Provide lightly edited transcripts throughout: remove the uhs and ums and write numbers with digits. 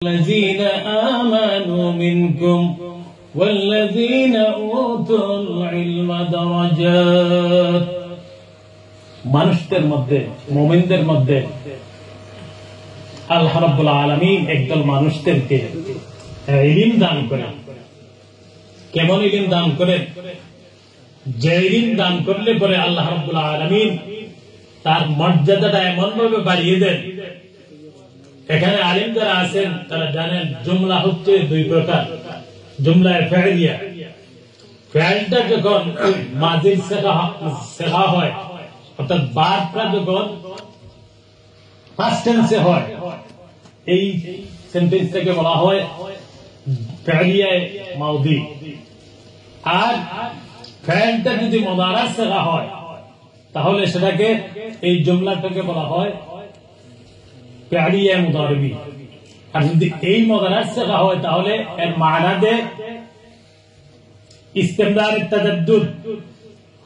الذين آمنوا منكم والذين أوتوا العلم درجات মানুষদের মধ্যে মুমিনদের মধ্যে আল্লাহ রাব্বুল আলামিন একদল মানুষদেরকে ইলম দান করেন। কেমন ইলম দান করেন? যে ইলম দান করলে পরে আল্লাহ রাব্বুল আলামিন তার মর্যাদাটা এমন ভাবে বাড়িয়ে দেন। এখানে আলিম যারা আছেন তারা জানেন জুমলা হচ্ছে দুই প্রকার। জুমলা ফাইলিয়া, ফাইলটা যখন মাজির সিগা হয় অর্থাৎ বারটা যখন পাস্ট টেন্সে হয়, এই সেন্টেন্সটাকে বলা হয় ফাইলিয়া মাউদি। আর ফাইলটা যদি মুদারা সিগা হয় তাহলে সেটাকে এই জুমলাটাকে বলা হয় ফাইলিয়া মুদারিবি। আর যদি এই মুদারা সিগা হয় তাহলে এর মানা দে ইস্তেমরার তাজাদ্দুদ,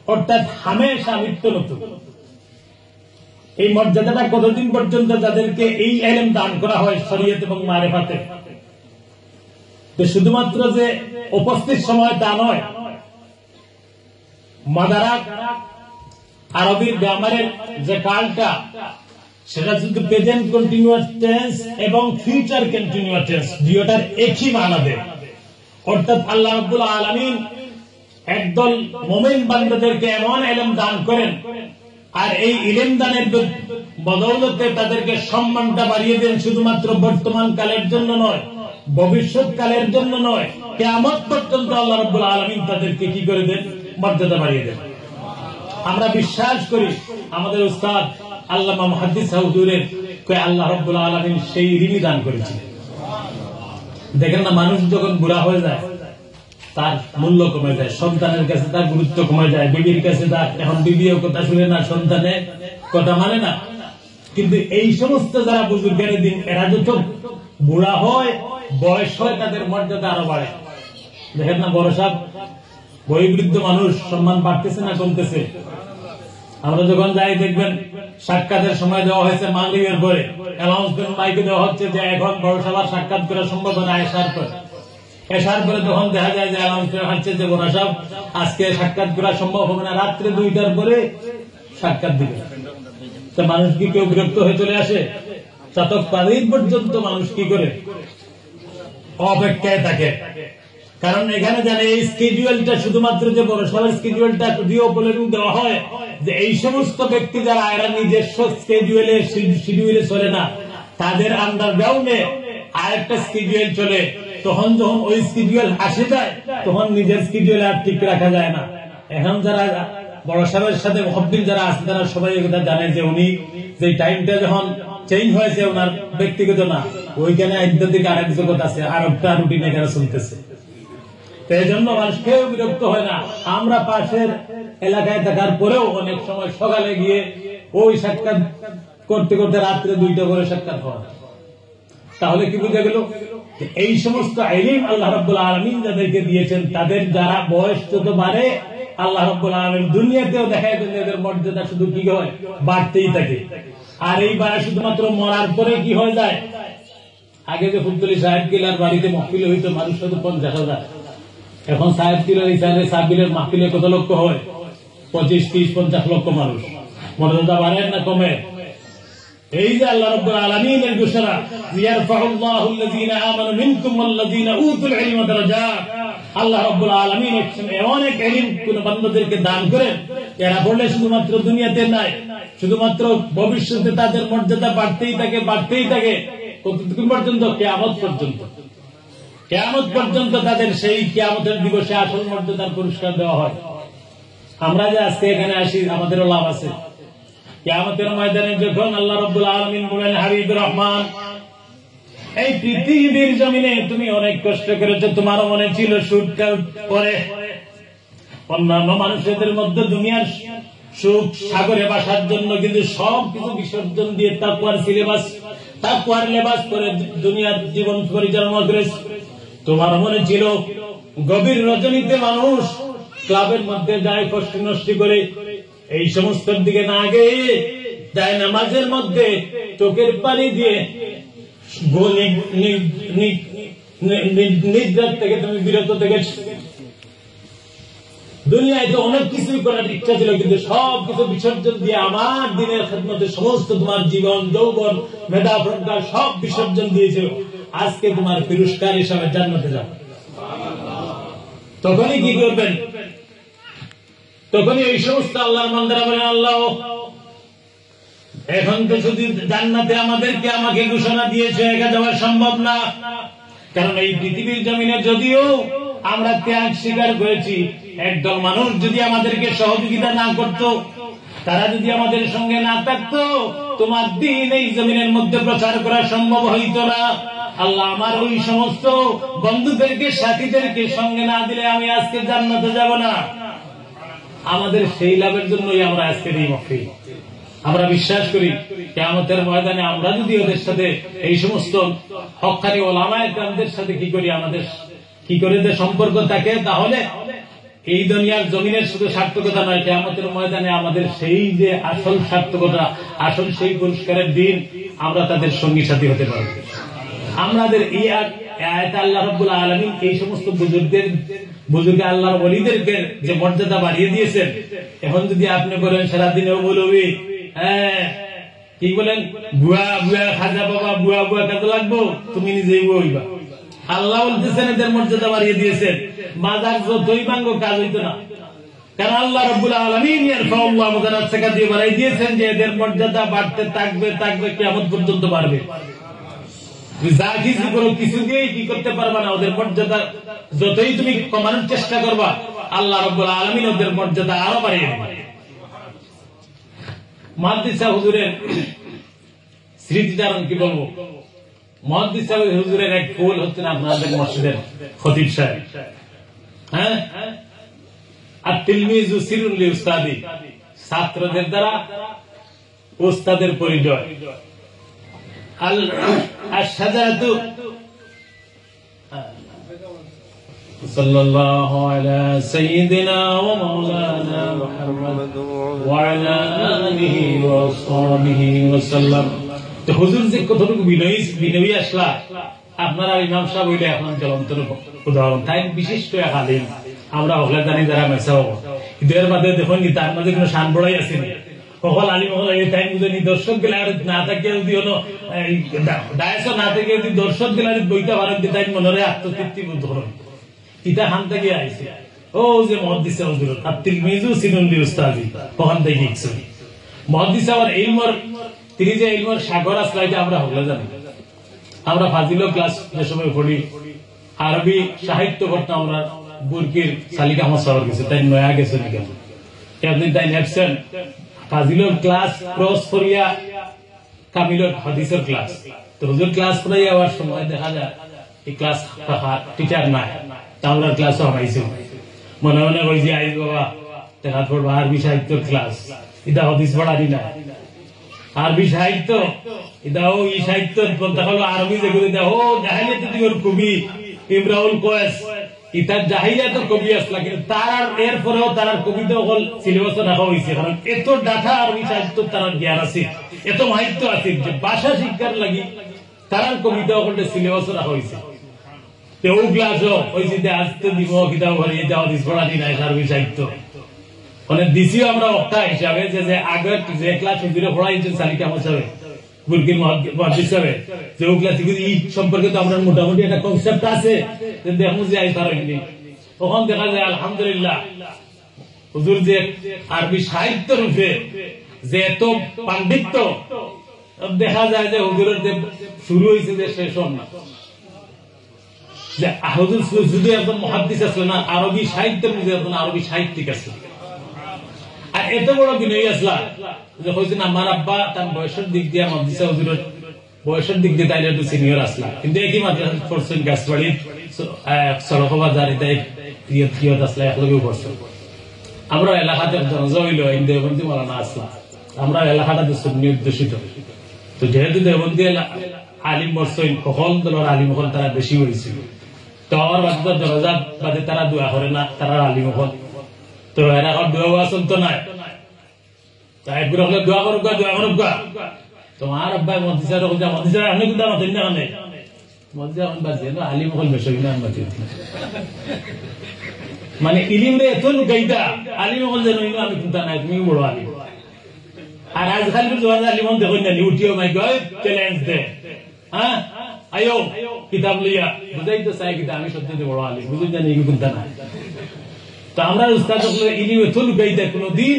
অর্থাৎ হামেশা নিত্য নতুন। এই মর্যাদাটা কতদিন পর্যন্ত যাদেরকে এই ইলম দান করা হয় শরীয়ত এবং মারিফাতে, শুধুমাত্র যে উপস্থিত সময় তা নয়, মাদারা আরবির গ্রামারের যে কালটা সেটা শুধু প্রেজেন্ট কন্টিনিউয়াস টেন্স এবং ফিউচার কন্টিনিউয়াস টেন্স দুইটার একই মানা দেয়। অর্থাৎ আল্লাহ রাব্বুল আলামিন একদল মুমিন বান্দাদেরকে এমন ইলম দান করেন, আর এই ইলম দানের বদৌলতে তাদেরকে সম্মানটা বাড়িয়ে দেন। শুধুমাত্র বর্তমান কালের জন্য নয়, ভবিষ্যৎ কালের জন্য নয়, কিয়ামত পর্যন্ত আল্লাহ রাব্বুল আলামিন তাদেরকে কি করে দেন? মর্যাদা বাড়িয়ে দেন। আমরা বিশ্বাস করি আমাদের উস্তাদ আল্লামা মুহাদ্দিস হুজুরের আল্লাহ রাব্বুল আলামিন সেই ইলম দান করেছিলেন। দেখেন না, মানুষ যখন বুড়া হয়ে যায় তার মূল্য কমে যায়, সন্তানের কাছে তার গুরুত্ব কমে যায়, বিবির কাছে তার এখন বিবিও কথা শুনে না, সন্তানের কথা মানে না। কিন্তু এই সমস্ত যারা বুজুর্গের দিন এরা যত বুড়া হয়, বয়স হয়, তাদের মর্যাদা আরো বাড়ে। দেখেন না, বড় সাহেব বয়োবৃদ্ধ মানুষ সম্মান বাড়তেছে না কমতেছে? আমরা যখন যাই দেখবেন সাক্ষাতের সময় দেওয়া হয়েছে মাগরিবের পরে, অ্যানাউন্সমেন্ট মাইকে দেওয়া হচ্ছে যে এখন বড় সভার সাক্ষাৎ করা সম্ভব না এশার পর। এশার পরে তখন দেখা যায় যে অ্যানাউন্সমেন্ট হচ্ছে যে বড় সাহেব আজকে সাক্ষাৎ করা সম্ভব হবে না, রাত্রে 2টার পরে সাক্ষাৎ দিবে। তো মানুষ কি কেউ বিরক্ত হয়ে চলে আসে? চাতক পর্যন্ত মানুষ কি করে? অপেক্ষায় থাকে। কারণ এখানে জানে এই স্কেডিউলটা শুধুমাত্র যে বড় সভার স্কেডিউলটা যদিও বলে দেওয়া হয় যে এই সমস্ত ব্যক্তি যারা এরা নিজস্ব শিডিউলে চলে না, তাদের আন্ডারগ্রাউন্ডে আরেকটা স্কেডিউল চলে। তখন যখন ওই স্কেডিউল আসে যায় তখন নিজের স্কেডিউলে আর ঠিক রাখা যায় না। এখন যারা বড় সাহেবের সাথে মহব্বিল যারা আছে তারা সবাই এটা জানে যে উনি যে টাইমটা যখন চেঞ্জ হয়েছে ওনার ব্যক্তিগত না, ওইখানে আধ্যাত্মিক আরেক জগৎ আছে, আর একটা রুটিন এখানে চলতেছে। এই জন্য মানুষ কেউ বিরক্ত হয় না। আমরা পাশের এলাকায় থাকার পরেও অনেক সময় সকালে গিয়ে ওই সাক্ষাৎ করতে করতে রাত্রে 2টা করে সাক্ষাৎ হয়। তাহলে কি বুঝা গেল? এই সমস্ত ইলম আল্লাহ রাব্বুল আলামিন যাদেরকে দিয়েছেন তাদের যারা বয়স যত বাড়ে আল্লাহ রাব্বুল আলামিন দুনিয়াতেও দেখায় দেন এদের মর্যাদা শুধু কি হয়? বাড়তেই থাকে। আর এই বাড়া শুধুমাত্র মরার পরে কি হয়ে যায়? আগে যে ফুলতলি সাহেব কিলার বাড়িতে মাহফিল হইতো মানুষ শুধু 50,000, এখন সাহেব কিলার হিসাবে সাবিলের মাহফিলে কত লক্ষ হয়? 25, 30, 50 লক্ষ মানুষ। মর্যাদা বাড়ে না কমে? এই যে আল্লাহ রাব্বুল আলামিনের ঘোষণা, ইয়ারফাউল্লাহু আল্লাযীনা আমানু মিনকুম ওয়াল্লাযীনা উতুল ইলমা দারাজাত। আল্লাহ রাব্বুল আলামিন এমন এক ইলম কোন বান্দাদেরকে দান করেন এরা বললে শুধুমাত্র দুনিয়াতে নাই, শুধুমাত্র ভবিষ্যতে তাদের মর্যাদা বাড়তেই থাকে, বাড়তেই থাকে। কতদিন পর্যন্ত? কিয়ামত পর্যন্ত। কিয়ামত পর্যন্ত তাদের সেই কিয়ামতের দিবসে আসল মর্যাদার পুরস্কার দেওয়া হয়। আমরা যে আজকে এখানে আসি আমাদেরও লাভ আছে। কিয়ামতের ময়দানে যখন আল্লাহ রাব্বুল আলামিন বলেন, হাবিবুর রহমান এই পৃথিবীর জমিনে তুমি অনেক কষ্ট করেছো, তোমারও মনে ছিল সুখ পরে অন্যান্য মানুষদের মধ্যে দুনিয়ার সুখ সাগরে বাসার জন্য, কিন্তু সব কিছু বিসর্জন দিয়ে তাকওয়ার লেবাস পরে দুনিয়ার জীবন পরিচালনা করেছে। তোমার মনে ছিল গভীর রজনীতে মানুষ ক্লাবের মধ্যে যায় কষ্ট নষ্ট করে, এই সমস্ত দিকে না গিয়ে যায় নামাজের মধ্যে চোখের পানি দিয়ে নিদ্রা থেকে তুমি বিরত থেকে দুনিয়ায় তো অনেক কিছুই করার ইচ্ছা ছিল, কিন্তু সব কিছু বিসর্জন দিয়ে আমার দিনের খেদমতে সমস্ত তোমার জীবন, যৌবন, মেধা, প্রজ্ঞা সব বিসর্জন দিয়েছিল। আজকে তোমার পুরস্কার হিসাবে জান্নাতে যাও। তখনই কি করবেন? তখনই এই সমস্ত আল্লাহর বান্দারা বলেন, আল্লাহ এখন তো শুধু জান্নাতে আমাকে ঘোষণা দিয়েছে, একা যাওয়া সম্ভব না। কারণ এই পৃথিবীর জমিনে যদিও আমরা ত্যাগ স্বীকার করেছি, একদল মানুষ যদি আমাদেরকে সহযোগিতা না করত, তারা যদি আমাদের সঙ্গে না থাকতো, তোমার দিন এই জমিনের মধ্যে প্রচার করা সম্ভব হইত না। আল্লাহ আমার ওই সমস্ত বন্ধুদেরকে, সাথীদেরকে সঙ্গে না দিলে আমি আজকে জান্নাতে যাব না। আমাদের সেই লাভের জন্যই আমরা আজকের এই মাহফিল। আমরা বিশ্বাস করি কিয়ামতের ময়দানে আমরা যদি ওদের সাথে এই সমস্ত হক্কানি ওলামায়ে কেরামদের সাথে কি করি, আমাদের কি করে যে সম্পর্ক থাকে, তাহলে এই দুনিয়ার জমিনের শুধু সার্থকতা নয়, কিয়ামতের ময়দানে আমাদের সেই যে আসল সার্থকতা, আসল সেই পুরস্কারের দিন আমরা তাদের সঙ্গী সাথী হতে পারব। আমাদের এই আয়াতে আল্লাহ রাব্বুল আলামিন এই সমস্ত বুজুর্গ আল্লাহর ওলিদেরকে যে মর্যাদা বাড়িয়ে দিয়েছেন। এখন যদি আপনি বলেন সারাদিনেও বলবি, কি বলেন, বুয়া বুয়া খাজা বাবা, বুয়া বুয়া কাজে লাগবো, তুমি নিজেই বইবা। আল্লাহ বলতেছেন এদের মর্যাদা বাড়িয়ে দিয়েছেন। মাজার যতই ভাঙ্গ কাজ হইতো না, কারণ আল্লাহ রাব্বুল আলামিন ইয়ারফাউল্লাহু মুদারাসাকা দিয়ে বাড়াই দিয়েছেন যে এদের মর্যাদা বাড়তে থাকবে কিয়ামত পর্যন্ত বাড়বে। যা কিছু করো, কিছু দিয়েই কি করতে পারবা না। ওদের মর্যাদা যতই তুমি কমানোর চেষ্টা করবা, আল্লাহ রাব্বুল আলামিন ওদের মর্যাদা আরো বাড়িয়ে দেবে। মুহাদ্দিস সাহেব হুজুরের স্মৃতিচারণ কি বলবো। মুহাদ্দিস সাহেব হুজুরের এক ফুল হচ্ছেন আপনাদের মসজিদের খতিব সাহেব। হ্যাঁ, আর তিলমিজু সিরুল লিউস্তাদি, ছাত্রদের দ্বারা উস্তাদের পরিচয়। আশ-শাজারাতু সাল্লাল্লাহু আলা সাইয়্যিদিনা ওয়া মাওলানা মুহাম্মদ ওয়া আলা আলিহি ওয়া সাহবিহি ওয়া সাল্লাম। তো হুজুর যে কতটুকু বিনয়ী আসলা, আপনারা ইমাম সাহেব হইলে এখন চলন্ত উদাহরণ। তাই বিশিষ্ট এক আলিম, আমরা হলে জানি যারা মেসা হবো, কিন্তু এর মাঝে দেখুন তার মাঝে কোনো শান বড়াই আসেনি। সকল আলিম তাই বুঝেনি দর্শক গেলে না থাকে, যদি হলো ডায়স না থেকে যদি দর্শক গেলে বইটা ভারত দিয়ে তাই মনে হয় আত্মতৃপ্তি বোধ করেন। ইটা খান থেকে আইছে ও যে মুহাদ্দিস হুজুর আর তিলমিজু সিনুল্লি উস্তাদি, ওখান থেকে গেছে মুহাদ্দিস। আবার ইলমর তিনি যে ইলমর সাগর আসলাইতে আমরা হলে জানি। আমরা ফাজিল ক্লাস যে সময় পড়ি, আরবি সাহিত্য পড়তাম আমরা। বুরকির সালিকা আমার শহর গেছে, তাই নয়া গেছে নাকি আপনি তাই নেপছেন। ফাজিলর ক্লাস ক্রস করিয়া কামিলর হাদিসের ক্লাস। তো হুজুর ক্লাস করাই যাওয়ার সময় দেখা যায় এই ক্লাস টিচার নাই, তা আমরা ক্লাসও হামাইছি। মনে মনে কই যে আইস বাবা দেখা পড়বো আরবি সাহিত্যের ক্লাস, এটা হাদিস পড়ারি না। আরবি সাহিত্য এটাও ই সাহিত্য হলো আরবি, যেগুলো দেখো জাহিলিয়াতের দিকের কবি ইমরাউল কয়েস, ইতার জাহিলিয়াতের কবি আসলা, কিন্তু তার এরপরেও তার কবিতা হল সিলেবাসে রাখা হয়েছে। কারণ এত ডাটা আরবি সাহিত্য তার জ্ঞান আছে, এত মাহিত্য আছে যে ভাষা শিক্ষার লাগি তার কবিতা হল সিলেবাসে রাখা হয়েছে। ও ক্লাসও ওই যে আসতে দিব কিতাব ঘরে এটা হাদিস পড়ানি নাই আরবি সাহিত্য মানে দিছিও আমরা অক্টা হিসাবে যে আগের যে ক্লাস হুজুরে পড়াইছেন সালিকা মাসাবে বুরকির মুহাদ্দিস সাহেব, যে ও ক্লাস থেকে এই সম্পর্কে তো আমরা মোটামুটি একটা কনসেপ্ট আছে যে দেখুন যে আইতার হইনি। তখন দেখা যায় আলহামদুলিল্লাহ হুজুর যে আরবি সাহিত্য রূপে যে এত পাণ্ডিত্য, দেখা যায় যে হুজুরের যে শুরু হয়েছে যে শেষ না। যে হুজুর শুধু একজন মুহাদ্দিস আসলে না, আরবি সাহিত্যের মধ্যে একজন আরবি সাহিত্যিক আছে। আর এত বড় বিনয়ী আসলা যে হয়েছে আমার আব্বা তার বয়সের দিক দিয়ে মুহাদ্দিস হুজুরের বয়সের দিক দিয়ে তাইলে একটু সিনিয়র আসলা, কিন্তু একই মাদ্রাসা পড়ছেন গাছবাড়ি সড়কবাজার এটাই প্রিয় আসলা একলগেও পড়ছেন। আমরা এলাকাতে জনজা হইল দেওবন্দি মালানা আসলা, আমরা এলাকাটাতে সুন্নি অধ্যুষিত। তো যেহেতু দেওবন্দি আলিম বর্ষণ সকল দলের আলিম হল তারা বেশি হয়েছিল, তো আমার বাদে দরজা বাদে তারা দোয়া করে না, তারা আলিম হল। তো এরা দোয়া চলতো নাই, একগুলো হলে দোয়া করুক দোয়া করুক। তোমার আব্বাই মদিসা আমি কিন্তু আমার না কানে মদিসা এখন বাজে না আলিম হল বেশ মানে ইলিম রে এত লুকাইতা আলিম হল যেন আমি কিন্তু নাই তুমি বড় আলিম আর আজকাল জোয়ার আলিম দেখো না উঠিও মাই গড চ্যালেঞ্জ দে হ্যাঁ আয়ো কিতাব লিয়া বুঝাই তো চাই কিতাব আমি সত্যি বড় আলিম বুঝুন জানি কি কিন্তু না তো আমরা উস্তাদ ইলিম এত লুকাইতা কোনদিন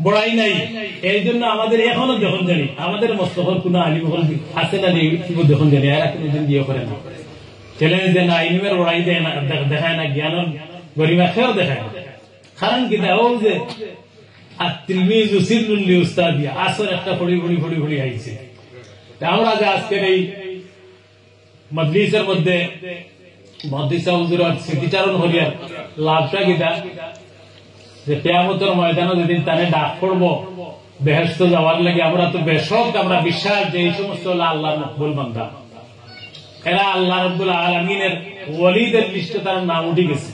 বড়াই নাই এই জন্য আমাদের এখনো যখন জানি আমাদের মস্তফর কোন আলিম আছে না যখন জানি এরা কোনদিন দিয়ে করে না চ্যালেঞ্জ দেয় না ইলিমের বড়াই দেয় না দেখায় না জ্ঞানের গরিমা খেয়েও দেখায় না কারণ কি ও যে আসর একটা ফড়ি আইছে আমরা যে আজকের এই মজলিসের মধ্যে মজলিসা হুজুরের স্মৃতিচারণ করিয়ার লাভটা কিটা যে কিয়ামতের ময়দানে যেদিন তারে ডাক করবো বেহেশত যাওয়ার লাগে আমরা তো বেশক আমরা বিশ্বাস যে এই সমস্ত আল্লাহর মকবুল বান্দা এরা আল্লাহ রাব্বুল আলামিনের ওয়ালিদের লিস্টে তার নাম উঠে গেছে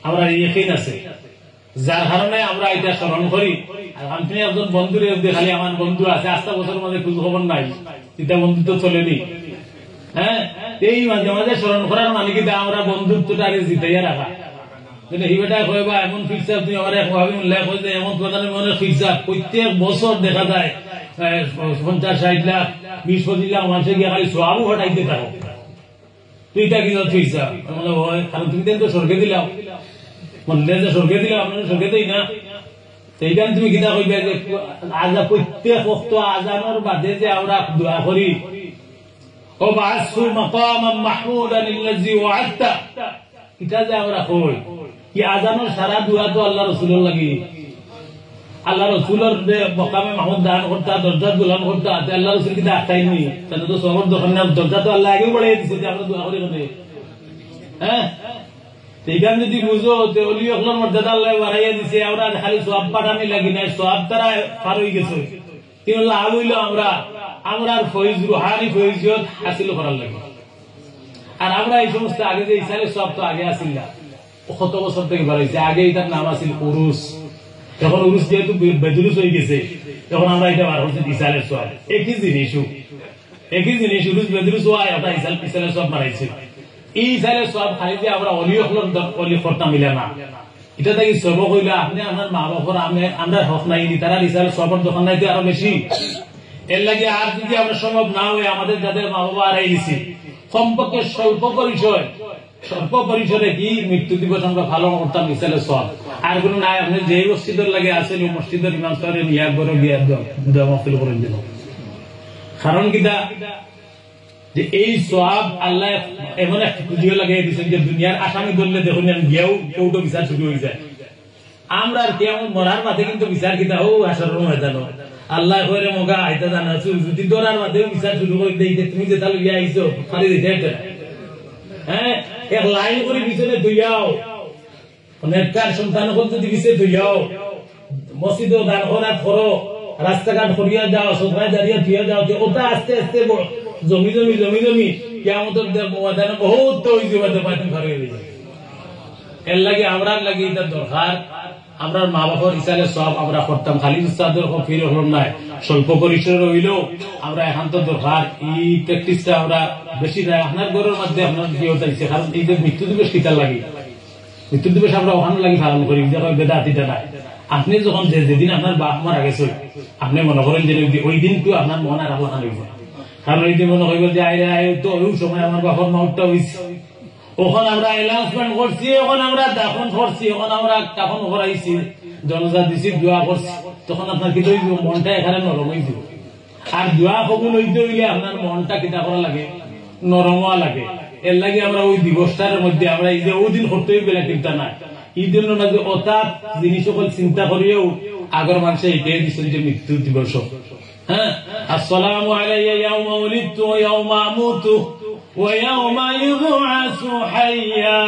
আমরা ইয়াকিন আছে যার কারণে আমরা এটা স্মরণ করি আপনি একজন বন্ধুর খালি আমার বন্ধু আছে 8 বছর মধ্যে খোঁজ খবর নাই এটা বন্ধুত্ব চলেনি হ্যাঁ এই মাঝে মাঝে স্মরণ করার মানে কি আমরা বন্ধুত্বটাকে জিতাইয়া রাখা হিবেটা কইবা এমন ফিক্সার তুমি আমার একভাবে উল্লেখ হয়েছে এমন প্রধানের মনে ফিক্সার প্রত্যেক বছর দেখা যায় 50-60 লাখ 20-25 লাখ মানুষের গিয়ে খালি সবও হটাইতে থাকো তুই এটা কি ফিক্সার কারণ তুমি তো স্বর্গে দিলাম মনে যে স্বর্গে দিলাম আপনার স্বর্গে দেই না সেইখানে তুমি কিনা কইবে যে আজা প্রত্যেক ওয়াক্ত আজানের বাদে যে আমরা দোয়া করি ও বাসু মাকামাম মাহমুদান আল্লাযী ওয়া'আদতা এটা যে আমরা কই কি আজানের সারা দোয়া তো আল্লাহ রাসূলের লাগি আল্লাহ রাসূলের যে মাকামে মাহমুদ দান করতা দরজা দুলান করতা আল্লাহ রাসূল কি ডাকতাইনি তাহলে তো সবর দোকান না দরজা তো আল্লাহ আগেই বলে দিয়েছে যে আমরা দোয়া করি বলে হ্যাঁ এইখানে যদি বুঝো ওলি অকলর মর্যাদা আল্লাহ বাড়াইয়া দিছে আমরা খালি সওয়াব পাঠানি লাগি না সওয়াব তারা পার হয়ে গেছে কিন্তু লাভ হইল আমরা ফয়জ রুহানি ফয়জিয়ত হাসিল করার লাগে আর আমরা এই সমস্ত আগে যে ইসালে সব তো আগে আসিল না কত বছর থেকে বাড়াইছে আগে এটার নাম আসিল উরুস যখন উরুস যেহেতু বেজুলুস হয়ে গেছে তখন আমরা এটা বার করছি ইসালের সব একই জিনিস উরুস বেজুলুস হয় ওটা ইসালের সব বাড়াইছে এই সালে সব খালি যে আমরা অলি অলি করতাম মিলে না এটা থেকে সব হইলে আপনি আমার মা বাবার আমরা হক নাই তারা ইসালে সবর দোকান নাই আরো বেশি এর লাগে আর যদি আমরা সম্ভব না হয়ে আমাদের যাদের মা বাবা আর আইছি কমপক্ষে স্বল্প পরিসরে কি মৃত্যু দিবস আমরা ভালো করতাম ইসালে সব আর কোন নাই আপনি যে মসজিদের লাগে আসেন ওই মসজিদের ইমাম সাহেব নিয়ে একবার গিয়ে মহফিল করে দিল কারণ কিটা যে এই সওয়াব আল্লাহ এমন একটা খুঁজিও লাগিয়ে দিয়েছেন যে দুনিয়ার আসামি বললে দেখুন গিয়েও কেউটো বিচার শুরু হয়ে যায় আমরা আর কেমন মরার মাঝে কিন্তু বিচার কিতা ও আসার ময়দান আল্লাহ করে মগা আইতা জানা যদি দৌড়ার মাঝে বিচার শুরু করে দিই তুমি যে তাহলে গিয়ে আইসো খালি দিতে হ্যাঁ এক লাইন করে পিছনে ধুইয়াও নেটকার সন্তান যদি পিছিয়ে ধুইয়াও মসজিদও দান করাত করো রাস্তাঘাট করিয়া যাও সবাই দাঁড়িয়ে ধুয়ে যাও যে ওটা আস্তে আস্তে জমি কিয়ামতের ময়দানে বহুত এর লাগে আমরা লাগে এটা দরকার আমরা মা বাবার ইসালে সব আমরা করতাম খালি উস্তাদের ফির হলাম না স্বল্প পরিসর হইলেও আমরা এখন তো দরকার এই প্র্যাকটিসটা আমরা বেশি দেয় আপনার ঘরের মধ্যে আপনার কি হচ্ছে কারণ এই যে মৃত্যু দিবস কিতার লাগে মৃত্যু দিবস আমরা ওখানে লাগি পালন করি বেদাতিটা নাই আপনি যখন যেদিন আপনার বাপ মারা গেছে আপনি মনে করেন যে ওই দিন তো আপনার মন আর আপনার লাগবে কারণ এই যে মনে করবে যে আইরে তো ওই সময় আমার বাবার মাউটটা হয়েছে ওখানে আমরা অ্যানাউন্সমেন্ট করছি এখন আমরা দাফন করছি এখন আমরা দাফন করাইছি জনজা দিছি দোয়া করছি তখন আপনার কিন্তু মনটা এখানে নরম হয়ে যাব আর দোয়া কবুল হইতে হইলে আপনার মনটা কিনা করা লাগে নরম হওয়া লাগে এর লাগে আমরা ওই দিবসটার মধ্যে আমরা এই যে ওই দিন করতে বেলা চিন্তা নাই এই জন্য মাঝে অর্থাৎ জিনিস সকল চিন্তা করিও আগের মানুষে এটাই দিচ্ছেন যে মৃত্যু দিবস হ্যাঁ আসসালামু আলাইয়া ইয়াউমা উলিদতু ওয়া ইয়াউমা আমুতু ওয়া ইয়াউমা ইউবআসু হাইয়া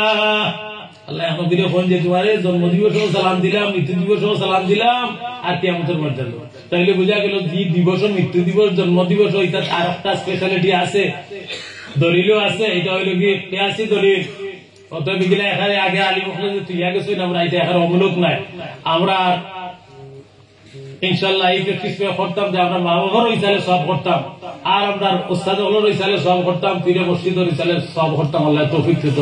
আল্লাহ আমাদের ফোন যে তোমারে জন্ম দিবসও সালাম দিলাম মৃত্যু দিবসও সালাম দিলাম আর কিয়ামতের মর্যাদা তাইলে বোঝা গেল যে দিবস মৃত্যু দিবস জন্ম দিবস এটা আর একটা স্পেশালিটি আছে দলিলও আছে এটা হইল কি কিয়াসি দলিল অত বিগিলা এখানে আগে আলী মুখলে যে তুই আগে শুন আমরা এটা এখন অমূলক নাই আমরা ইনশাআল্লাহ এই প্র্যাকটিস করতাম যে আমরা মা বাবার ইসালে সব করতাম আর আমরা উস্তাদ হলোর ইসালে সব করতাম পীরে মসজিদের ইসালে সব করতাম। আল্লাহ তৌফিক দিত।